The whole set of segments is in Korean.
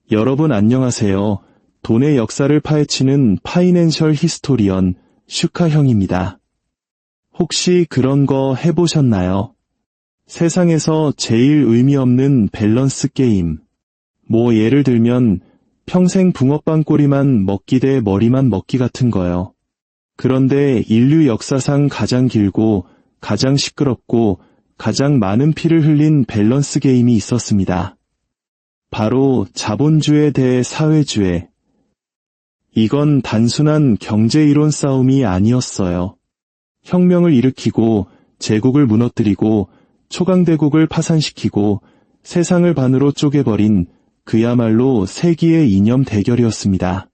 여러분 안녕하세요. 돈의 역사를 파헤치는 파이낸셜 히스토리언 슈카형입니다. 혹시 그런 거 해보셨나요? 세상에서 제일 의미 없는 밸런스 게임. 예를 들면 평생 붕어빵 꼬리만 먹기 대 머리만 먹기 같은 거요. 그런데 인류 역사상 가장 길고 가장 시끄럽고 가장 많은 피를 흘린 밸런스 게임이 있었습니다. 바로 자본주의 대 사회주의. 이건 단순한 경제이론 싸움이 아니었어요. 혁명을 일으키고 제국을 무너뜨리고 초강대국을 파산시키고 세상을 반으로 쪼개버린 그야말로 세기의 이념 대결이었습니다.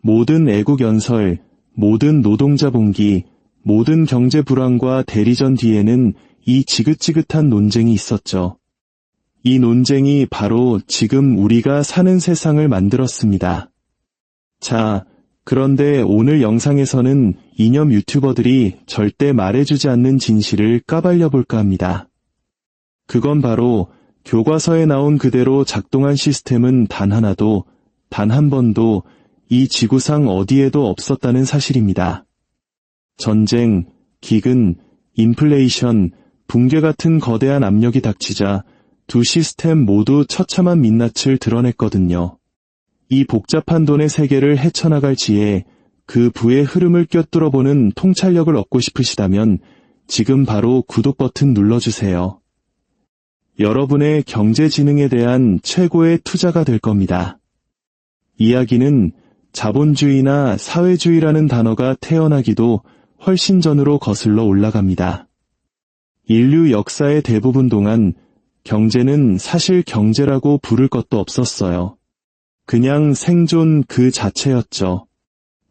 모든 애국 연설, 모든 노동자 봉기, 모든 경제 불황과 대리전 뒤에는 이 지긋지긋한 논쟁이 있었죠. 이 논쟁이 바로 지금 우리가 사는 세상을 만들었습니다. 자, 그런데 오늘 영상에서는 이념 유튜버들이 절대 말해주지 않는 진실을 까발려 볼까 합니다. 그건 바로 교과서에 나온 그대로 작동한 시스템은 단 하나도, 단 한 번도 이 지구상 어디에도 없었다는 사실입니다. 전쟁, 기근, 인플레이션, 붕괴 같은 거대한 압력이 닥치자 두 시스템 모두 처참한 민낯을 드러냈거든요. 이 복잡한 돈의 세계를 헤쳐나갈 지혜, 그 부의 흐름을 꿰뚫어보는 통찰력을 얻고 싶으시다면 지금 바로 구독 버튼 눌러주세요. 여러분의 경제지능에 대한 최고의 투자가 될 겁니다. 이야기는 자본주의나 사회주의라는 단어가 태어나기도 훨씬 전으로 거슬러 올라갑니다. 인류 역사의 대부분 동안 경제는 사실 경제라고 부를 것도 없었어요. 그냥 생존 그 자체였죠.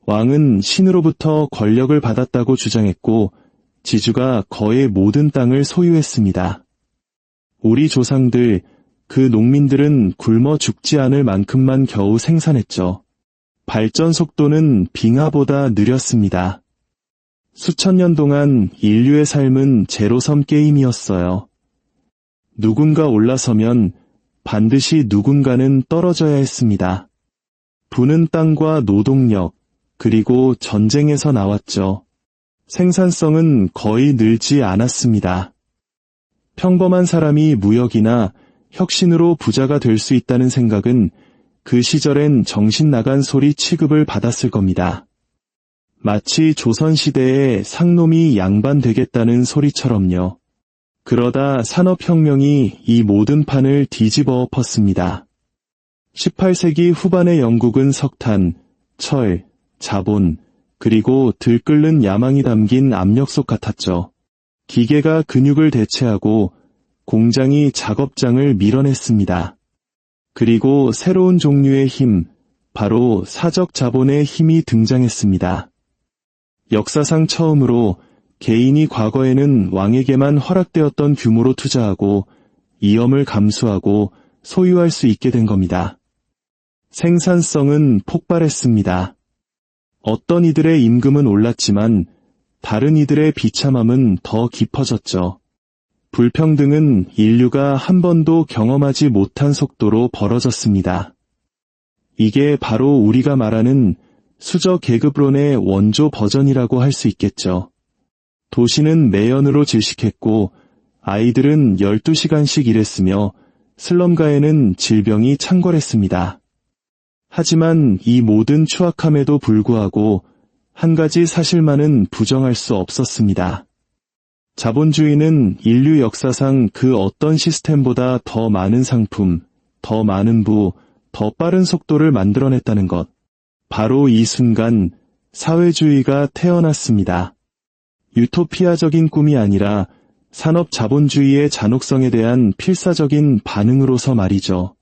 왕은 신으로부터 권력을 받았다고 주장했고 지주가 거의 모든 땅을 소유했습니다. 우리 조상들, 그 농민들은 굶어 죽지 않을 만큼만 겨우 생산했죠. 발전 속도는 빙하보다 느렸습니다. 수천 년 동안 인류의 삶은 제로섬 게임이었어요. 누군가 올라서면 반드시 누군가는 떨어져야 했습니다. 부는 땅과 노동력, 그리고 전쟁에서 나왔죠. 생산성은 거의 늘지 않았습니다. 평범한 사람이 무역이나 혁신으로 부자가 될 수 있다는 생각은 그 시절엔 정신 나간 소리 취급을 받았을 겁니다. 마치 조선시대에 상놈이 양반 되겠다는 소리처럼요. 그러다 산업혁명이 이 모든 판을 뒤집어 엎었습니다. 18세기 후반의 영국은 석탄, 철, 자본, 그리고 들끓는 야망이 담긴 압력솥 같았죠. 기계가 근육을 대체하고 공장이 작업장을 밀어냈습니다. 그리고 새로운 종류의 힘, 바로 사적 자본의 힘이 등장했습니다. 역사상 처음으로 개인이 과거에는 왕에게만 허락되었던 규모로 투자하고 위험을 감수하고 소유할 수 있게 된 겁니다. 생산성은 폭발했습니다. 어떤 이들의 임금은 올랐지만 다른 이들의 비참함은 더 깊어졌죠. 불평등은 인류가 한 번도 경험하지 못한 속도로 벌어졌습니다. 이게 바로 우리가 말하는 수저 계급론의 원조 버전이라고 할 수 있겠죠. 도시는 매연으로 질식했고 아이들은 12시간씩 일했으며 슬럼가에는 질병이 창궐했습니다. 하지만 이 모든 추악함에도 불구하고 한 가지 사실만은 부정할 수 없었습니다. 자본주의는 인류 역사상 그 어떤 시스템보다 더 많은 상품, 더 많은 부, 더 빠른 속도를 만들어냈다는 것. 바로 이 순간 사회주의가 태어났습니다. 유토피아적인 꿈이 아니라 산업 자본주의의 잔혹성에 대한 필사적인 반응으로서 말이죠.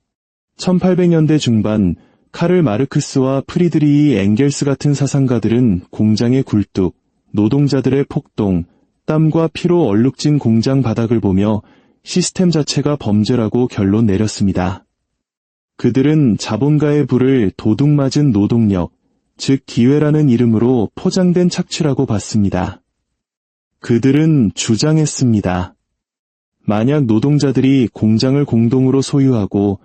1800년대 중반 카를 마르크스와 프리드리히 엥겔스 같은 사상가들은 공장의 굴뚝, 노동자들의 폭동, 땀과 피로 얼룩진 공장 바닥을 보며 시스템 자체가 범죄라고 결론 내렸습니다. 그들은 자본가의 부를 도둑맞은 노동력, 즉 기회라는 이름으로 포장된 착취라고 봤습니다. 그들은 주장했습니다. 만약 노동자들이 공장을 공동으로 소유하고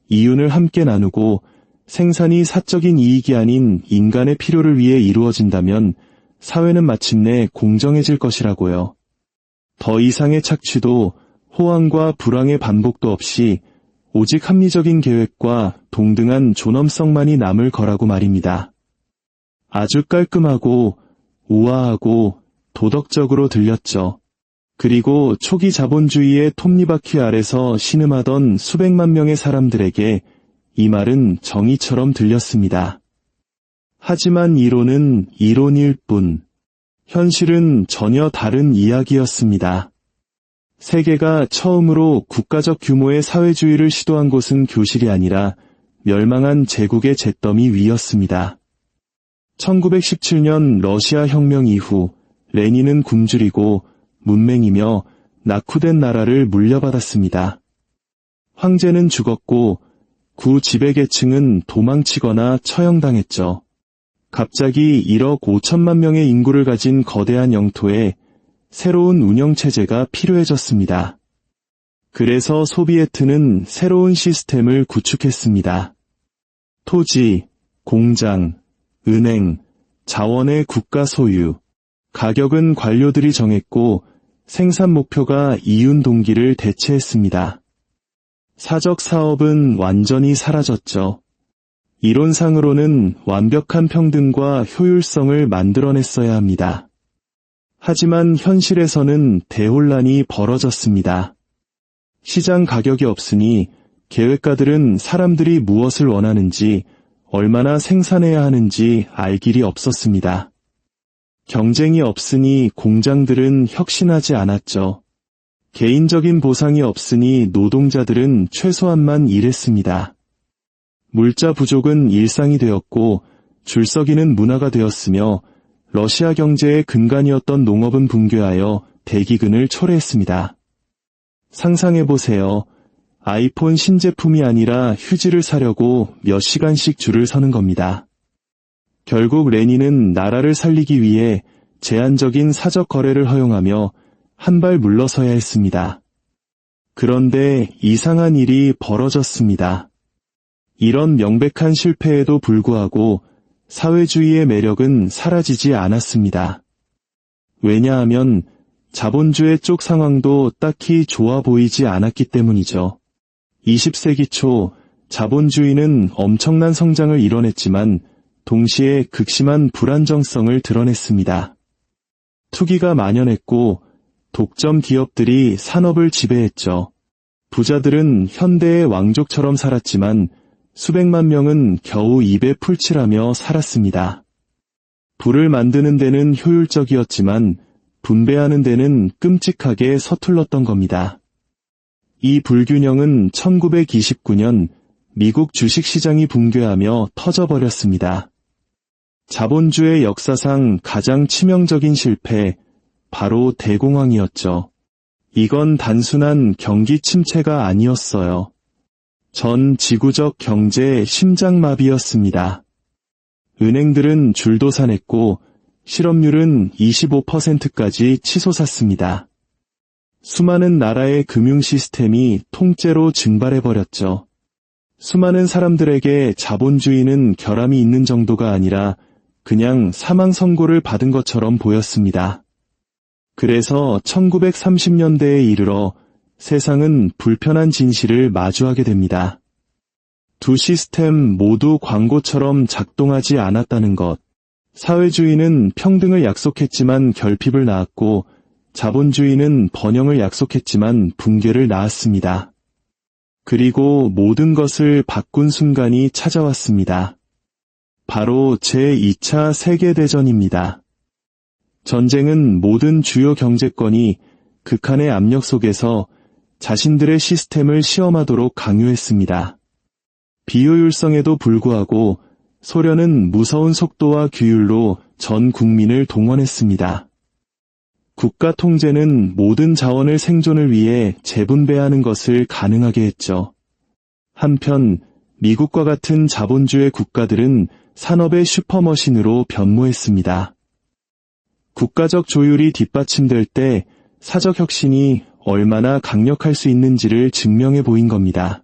이윤을 함께 나누고 생산이 사적인 이익이 아닌 인간의 필요를 위해 이루어진다면 사회는 마침내 공정해질 것이라고요. 더 이상의 착취도 호황과 불황의 반복도 없이 오직 합리적인 계획과 동등한 존엄성만이 남을 거라고 말입니다. 아주 깔끔하고 우아하고 도덕적으로 들렸죠. 그리고 초기 자본주의의 톱니바퀴 아래서 신음하던 수백만 명의 사람들에게 이 말은 정의처럼 들렸습니다. 하지만 이론은 이론일 뿐, 현실은 전혀 다른 이야기였습니다. 세계가 처음으로 국가적 규모의 사회주의를 시도한 곳은 교실이 아니라 멸망한 제국의 잿더미 위였습니다. 1917년 러시아 혁명 이후 레닌은 굶주리고 문맹이며 낙후된 나라를 물려받았습니다. 황제는 죽었고 구 지배계층은 도망치거나 처형당했죠. 갑자기 1억 5천만 명의 인구를 가진 거대한 영토에 새로운 운영체제가 필요해졌습니다. 그래서 소비에트는 새로운 시스템을 구축했습니다. 토지, 공장, 은행, 자원의 국가 소유, 가격은 관료들이 정했고 생산 목표가 이윤 동기를 대체했습니다. 사적 사업은 완전히 사라졌죠. 이론상으로는 완벽한 평등과 효율성을 만들어냈어야 합니다. 하지만 현실에서는 대혼란이 벌어졌습니다. 시장 가격이 없으니 계획가들은 사람들이 무엇을 원하는지, 얼마나 생산해야 하는지 알 길이 없었습니다. 경쟁이 없으니 공장들은 혁신하지 않았죠. 개인적인 보상이 없으니 노동자들은 최소한만 일했습니다. 물자 부족은 일상이 되었고 줄서기는 문화가 되었으며 러시아 경제의 근간이었던 농업은 붕괴하여 대기근을 초래했습니다. 상상해보세요. 아이폰 신제품이 아니라 휴지를 사려고 몇 시간씩 줄을 서는 겁니다. 결국 레닌은 나라를 살리기 위해 제한적인 사적 거래를 허용하며 한 발 물러서야 했습니다. 그런데 이상한 일이 벌어졌습니다. 이런 명백한 실패에도 불구하고 사회주의의 매력은 사라지지 않았습니다. 왜냐하면 자본주의 쪽 상황도 딱히 좋아 보이지 않았기 때문이죠. 20세기 초 자본주의는 엄청난 성장을 이뤄냈지만 동시에 극심한 불안정성을 드러냈습니다. 투기가 만연했고 독점 기업들이 산업을 지배했죠. 부자들은 현대의 왕족처럼 살았지만 수백만 명은 겨우 입에 풀칠하며 살았습니다. 불을 만드는 데는 효율적이었지만 분배하는 데는 끔찍하게 서툴렀던 겁니다. 이 불균형은 1929년 미국 주식시장이 붕괴하며 터져버렸습니다. 자본주의 역사상 가장 치명적인 실패, 바로 대공황이었죠. 이건 단순한 경기 침체가 아니었어요. 전 지구적 경제의 심장마비였습니다. 은행들은 줄도산했고 실업률은 25%까지 치솟았습니다. 수많은 나라의 금융 시스템이 통째로 증발해버렸죠. 수많은 사람들에게 자본주의는 결함이 있는 정도가 아니라 그냥 사망 선고를 받은 것처럼 보였습니다. 그래서 1930년대에 이르러 세상은 불편한 진실을 마주하게 됩니다. 두 시스템 모두 광고처럼 작동하지 않았다는 것. 사회주의는 평등을 약속했지만 결핍을 낳았고 자본주의는 번영을 약속했지만 붕괴를 낳았습니다. 그리고 모든 것을 바꾼 순간이 찾아왔습니다. 바로 제2차 세계대전입니다. 전쟁은 모든 주요 경제권이 극한의 압력 속에서 자신들의 시스템을 시험하도록 강요했습니다. 비효율성에도 불구하고 소련은 무서운 속도와 규율로 전 국민을 동원했습니다. 국가 통제는 모든 자원을 생존을 위해 재분배하는 것을 가능하게 했죠. 한편 미국과 같은 자본주의 국가들은 산업의 슈퍼머신으로 변모했습니다. 국가적 조율이 뒷받침될 때 사적 혁신이 얼마나 강력할 수 있는지를 증명해 보인 겁니다.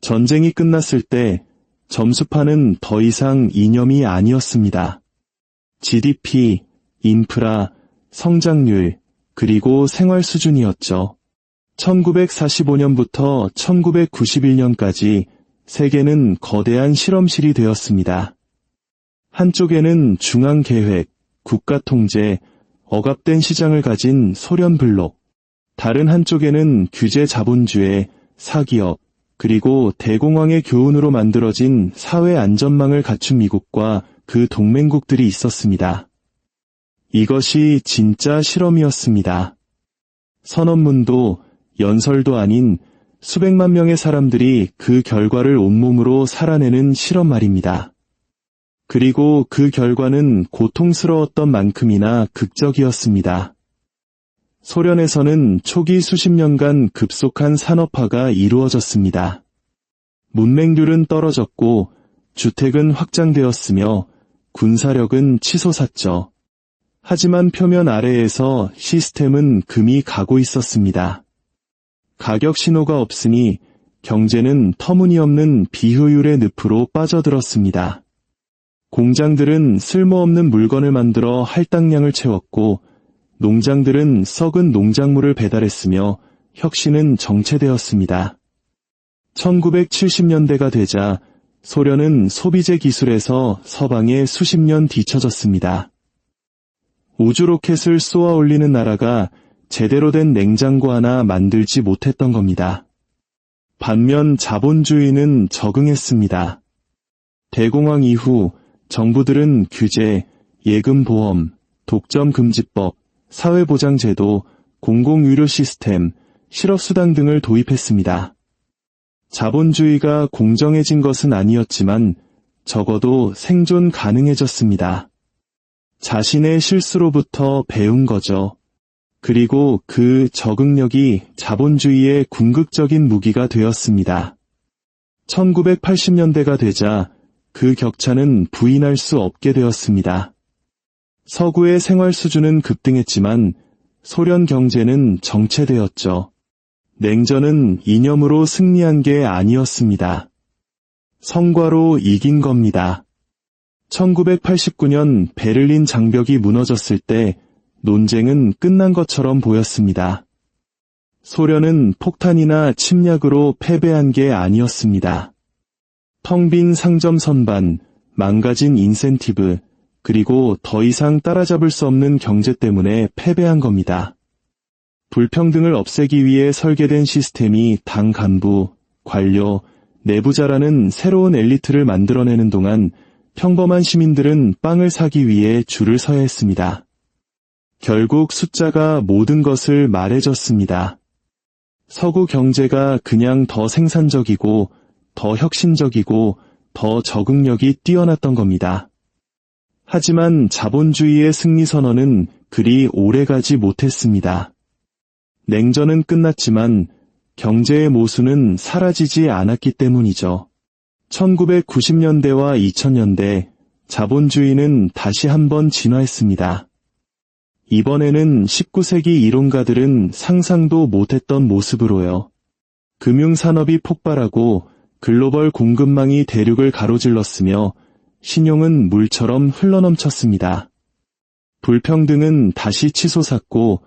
전쟁이 끝났을 때 점수판은 더 이상 이념이 아니었습니다. GDP, 인프라, 성장률, 그리고 생활 수준이었죠. 1945년부터 1991년까지 세계는 거대한 실험실이 되었습니다. 한쪽에는 중앙계획, 국가통제, 억압된 시장을 가진 소련 블록, 다른 한쪽에는 규제 자본주의, 사기업, 그리고 대공황의 교훈으로 만들어진 사회 안전망을 갖춘 미국과 그 동맹국들이 있었습니다. 이것이 진짜 실험이었습니다. 선언문도 연설도 아닌 수백만 명의 사람들이 그 결과를 온몸으로 살아내는 실험 말입니다. 그리고 그 결과는 고통스러웠던 만큼이나 극적이었습니다. 소련에서는 초기 수십 년간 급속한 산업화가 이루어졌습니다. 문맹률은 떨어졌고 주택은 확장되었으며 군사력은 치솟았죠. 하지만 표면 아래에서 시스템은 금이 가고 있었습니다. 가격 신호가 없으니 경제는 터무니없는 비효율의 늪으로 빠져들었습니다. 공장들은 쓸모없는 물건을 만들어 할당량을 채웠고 농장들은 썩은 농작물을 배달했으며 혁신은 정체되었습니다. 1970년대가 되자 소련은 소비재 기술에서 서방에 수십 년 뒤처졌습니다. 우주 로켓을 쏘아 올리는 나라가 제대로 된 냉장고 하나 만들지 못했던 겁니다. 반면 자본주의는 적응했습니다. 대공황 이후 정부들은 규제, 예금보험, 독점금지법, 사회보장제도, 공공의료 시스템, 실업수당 등을 도입했습니다. 자본주의가 공정해진 것은 아니었지만 적어도 생존 가능해졌습니다. 자신의 실수로부터 배운 거죠. 그리고 그 적응력이 자본주의의 궁극적인 무기가 되었습니다. 1980년대가 되자 그 격차는 부인할 수 없게 되었습니다. 서구의 생활 수준은 급등했지만 소련 경제는 정체되었죠. 냉전은 이념으로 승리한 게 아니었습니다. 성과로 이긴 겁니다. 1989년 베를린 장벽이 무너졌을 때 논쟁은 끝난 것처럼 보였습니다. 소련은 폭탄이나 침략으로 패배한 게 아니었습니다. 텅 빈 상점 선반, 망가진 인센티브, 그리고 더 이상 따라잡을 수 없는 경제 때문에 패배한 겁니다. 불평등을 없애기 위해 설계된 시스템이 당 간부, 관료, 내부자라는 새로운 엘리트를 만들어내는 동안 평범한 시민들은 빵을 사기 위해 줄을 서야 했습니다. 결국 숫자가 모든 것을 말해줬습니다. 서구 경제가 그냥 더 생산적이고 더 혁신적이고 더 적응력이 뛰어났던 겁니다. 하지만 자본주의의 승리 선언은 그리 오래가지 못했습니다. 냉전은 끝났지만 경제의 모순은 사라지지 않았기 때문이죠. 1990년대와 2000년대 자본주의는 다시 한번 진화했습니다. 이번에는 19세기 이론가들은 상상도 못했던 모습으로요. 금융산업이 폭발하고 글로벌 공급망이 대륙을 가로질렀으며 신용은 물처럼 흘러넘쳤습니다. 불평등은 다시 치솟았고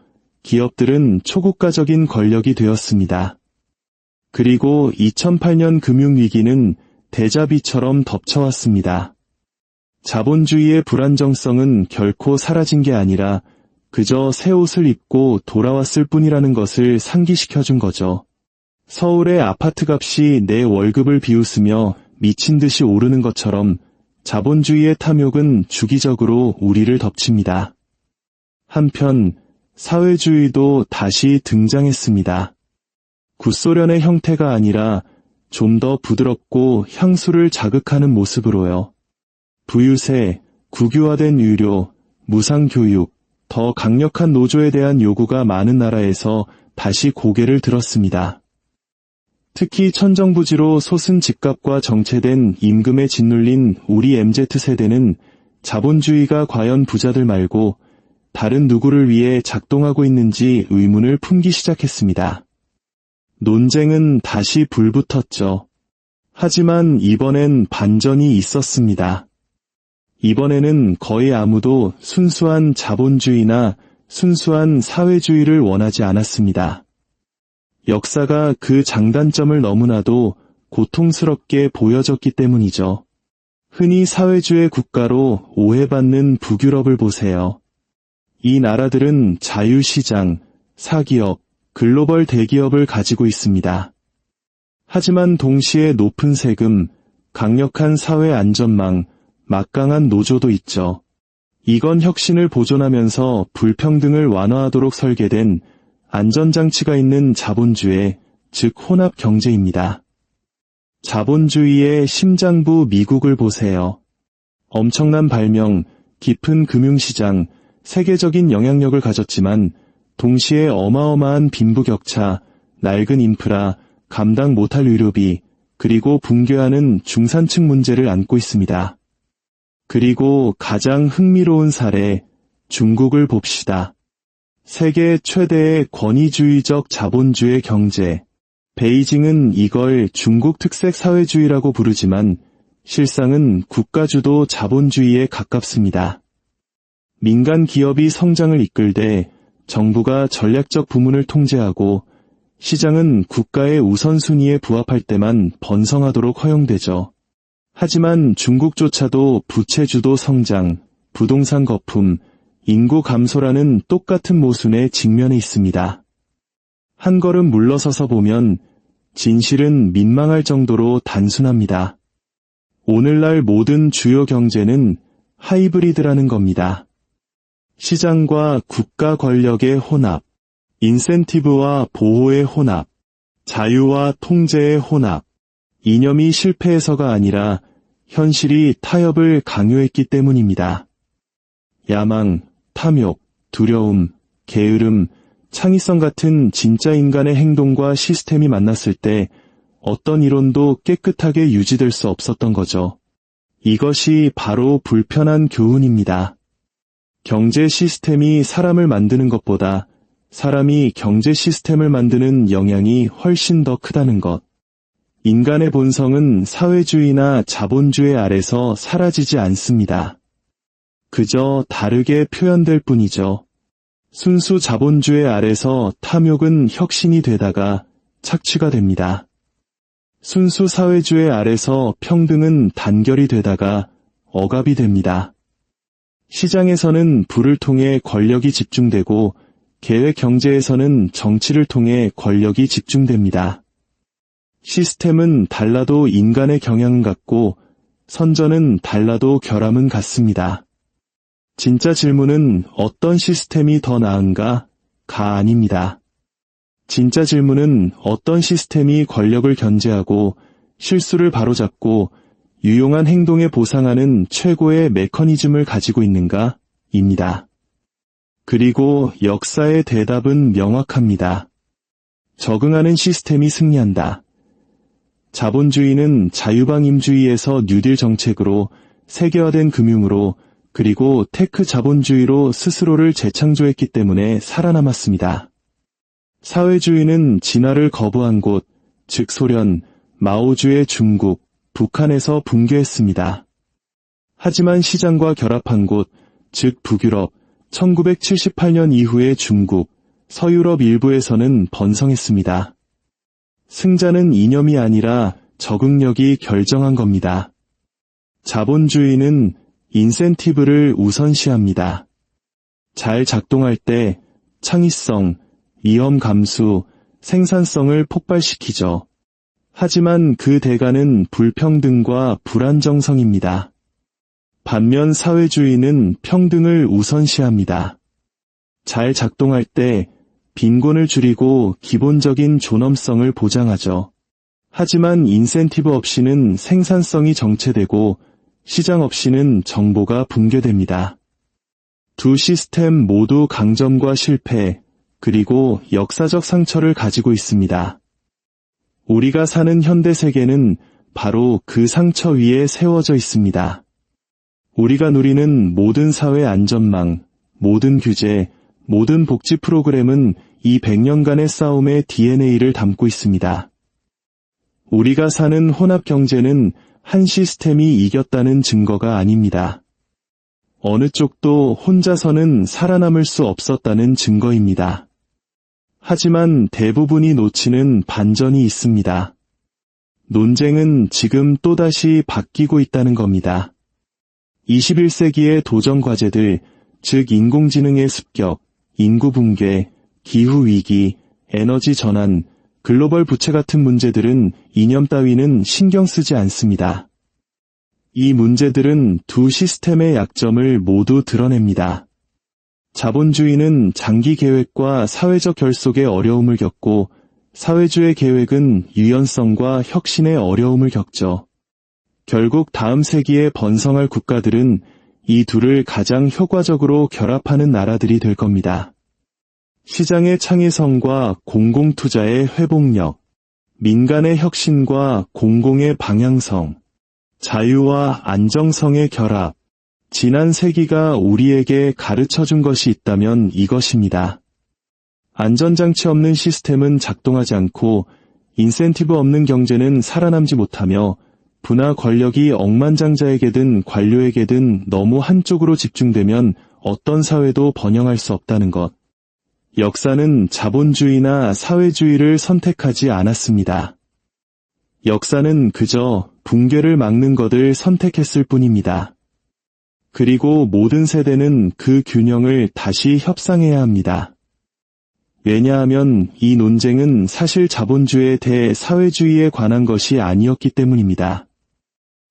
기업들은 초국가적인 권력이 되었습니다. 그리고 2008년 금융위기는 대자비처럼 덮쳐왔습니다. 자본주의의 불안정성은 결코 사라진 게 아니라 그저 새 옷을 입고 돌아왔을 뿐이라는 것을 상기시켜준 거죠. 서울의 아파트값이 내 월급을 비웃으며 미친 듯이 오르는 것처럼 자본주의의 탐욕은 주기적으로 우리를 덮칩니다. 한편 사회주의도 다시 등장했습니다. 구소련의 형태가 아니라 좀 더 부드럽고 향수를 자극하는 모습으로요. 부유세, 국유화된 유료, 무상교육, 더 강력한 노조에 대한 요구가 많은 나라에서 다시 고개를 들었습니다. 특히 천정부지로 솟은 집값과 정체된 임금에 짓눌린 우리 MZ세대는 자본주의가 과연 부자들 말고 다른 누구를 위해 작동하고 있는지 의문을 품기 시작했습니다. 논쟁은 다시 불붙었죠. 하지만 이번엔 반전이 있었습니다. 이번에는 거의 아무도 순수한 자본주의나 순수한 사회주의를 원하지 않았습니다. 역사가 그 장단점을 너무나도 고통스럽게 보여줬기 때문이죠. 흔히 사회주의 국가로 오해받는 북유럽을 보세요. 이 나라들은 자유시장, 사기업, 글로벌 대기업을 가지고 있습니다. 하지만 동시에 높은 세금, 강력한 사회 안전망, 막강한 노조도 있죠. 이건 혁신을 보존하면서 불평등을 완화하도록 설계된 안전장치가 있는 자본주의, 즉 혼합 경제입니다. 자본주의의 심장부 미국을 보세요. 엄청난 발명, 깊은 금융시장, 세계적인 영향력을 가졌지만 동시에 어마어마한 빈부격차, 낡은 인프라, 감당 못할 의료비, 그리고 붕괴하는 중산층 문제를 안고 있습니다. 그리고 가장 흥미로운 사례, 중국을 봅시다. 세계 최대의 권위주의적 자본주의 경제. 베이징은 이걸 중국 특색 사회주의라고 부르지만 실상은 국가주도 자본주의에 가깝습니다. 민간 기업이 성장을 이끌되 정부가 전략적 부문을 통제하고 시장은 국가의 우선순위에 부합할 때만 번성하도록 허용되죠. 하지만 중국조차도 부채주도 성장, 부동산 거품, 인구 감소라는 똑같은 모순에 직면해 있습니다. 한 걸음 물러서서 보면 진실은 민망할 정도로 단순합니다. 오늘날 모든 주요 경제는 하이브리드라는 겁니다. 시장과 국가 권력의 혼합, 인센티브와 보호의 혼합, 자유와 통제의 혼합, 이념이 실패해서가 아니라 현실이 타협을 강요했기 때문입니다. 야망, 탐욕, 두려움, 게으름, 창의성 같은 진짜 인간의 행동과 시스템이 만났을 때 어떤 이론도 깨끗하게 유지될 수 없었던 거죠. 이것이 바로 불편한 교훈입니다. 경제 시스템이 사람을 만드는 것보다 사람이 경제 시스템을 만드는 영향이 훨씬 더 크다는 것. 인간의 본성은 사회주의나 자본주의 아래서 사라지지 않습니다. 그저 다르게 표현될 뿐이죠. 순수 자본주의 아래서 탐욕은 혁신이 되다가 착취가 됩니다. 순수 사회주의 아래서 평등은 단결이 되다가 억압이 됩니다. 시장에서는 부를 통해 권력이 집중되고 계획 경제에서는 정치를 통해 권력이 집중됩니다. 시스템은 달라도 인간의 경향은 같고 선전은 달라도 결함은 같습니다. 진짜 질문은 어떤 시스템이 더 나은가? 가 아닙니다. 진짜 질문은 어떤 시스템이 권력을 견제하고 실수를 바로잡고 유용한 행동에 보상하는 최고의 메커니즘을 가지고 있는가? 입니다. 그리고 역사의 대답은 명확합니다. 적응하는 시스템이 승리한다. 자본주의는 자유방임주의에서 뉴딜 정책으로 세계화된 금융으로 그리고 테크 자본주의로 스스로를 재창조했기 때문에 살아남았습니다. 사회주의는 진화를 거부한 곳, 즉 소련, 마오주의 중국, 북한에서 붕괴했습니다. 하지만 시장과 결합한 곳, 즉 북유럽, 1978년 이후의 중국, 서유럽 일부에서는 번성했습니다. 승자는 이념이 아니라 적응력이 결정한 겁니다. 자본주의는 인센티브를 우선시합니다. 잘 작동할 때 창의성, 위험 감수, 생산성을 폭발시키죠. 하지만 그 대가는 불평등과 불안정성입니다. 반면 사회주의는 평등을 우선시합니다. 잘 작동할 때 빈곤을 줄이고 기본적인 존엄성을 보장하죠. 하지만 인센티브 없이는 생산성이 정체되고 시장 없이는 정보가 붕괴됩니다. 두 시스템 모두 강점과 실패, 그리고 역사적 상처를 가지고 있습니다. 우리가 사는 현대 세계는 바로 그 상처 위에 세워져 있습니다. 우리가 누리는 모든 사회 안전망, 모든 규제, 모든 복지 프로그램은 이 100년간의 싸움의 DNA를 담고 있습니다. 우리가 사는 혼합 경제는 한 시스템이 이겼다는 증거가 아닙니다. 어느 쪽도 혼자서는 살아남을 수 없었다는 증거입니다. 하지만 대부분이 놓치는 반전이 있습니다. 논쟁은 지금 또다시 바뀌고 있다는 겁니다. 21세기의 도전 과제들, 즉 인공지능의 습격, 인구 붕괴, 기후위기, 에너지 전환, 글로벌 부채 같은 문제들은 이념 따위는 신경 쓰지 않습니다. 이 문제들은 두 시스템의 약점을 모두 드러냅니다. 자본주의는 장기 계획과 사회적 결속의 어려움을 겪고 사회주의 계획은 유연성과 혁신의 어려움을 겪죠. 결국 다음 세기에 번성할 국가들은 이 둘을 가장 효과적으로 결합하는 나라들이 될 겁니다. 시장의 창의성과 공공투자의 회복력, 민간의 혁신과 공공의 방향성, 자유와 안정성의 결합, 지난 세기가 우리에게 가르쳐준 것이 있다면 이것입니다. 안전장치 없는 시스템은 작동하지 않고 인센티브 없는 경제는 살아남지 못하며 부나 권력이 억만장자에게든 관료에게든 너무 한쪽으로 집중되면 어떤 사회도 번영할 수 없다는 것. 역사는 자본주의나 사회주의를 선택하지 않았습니다. 역사는 그저 붕괴를 막는 것을 선택했을 뿐입니다. 그리고 모든 세대는 그 균형을 다시 협상해야 합니다. 왜냐하면 이 논쟁은 사실 자본주의에 대해 사회주의에 관한 것이 아니었기 때문입니다.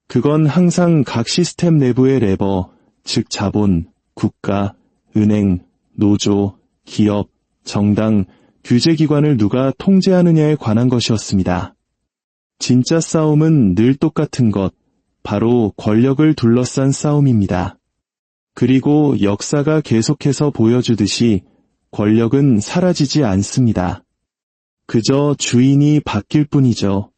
그건 항상 각 시스템 내부의 레버, 즉 자본, 국가, 은행, 노조, 기업, 정당, 규제기관을 누가 통제하느냐에 관한 것이었습니다. 진짜 싸움은 늘 똑같은 것, 바로 권력을 둘러싼 싸움입니다. 그리고 역사가 계속해서 보여주듯이 권력은 사라지지 않습니다. 그저 주인이 바뀔 뿐이죠.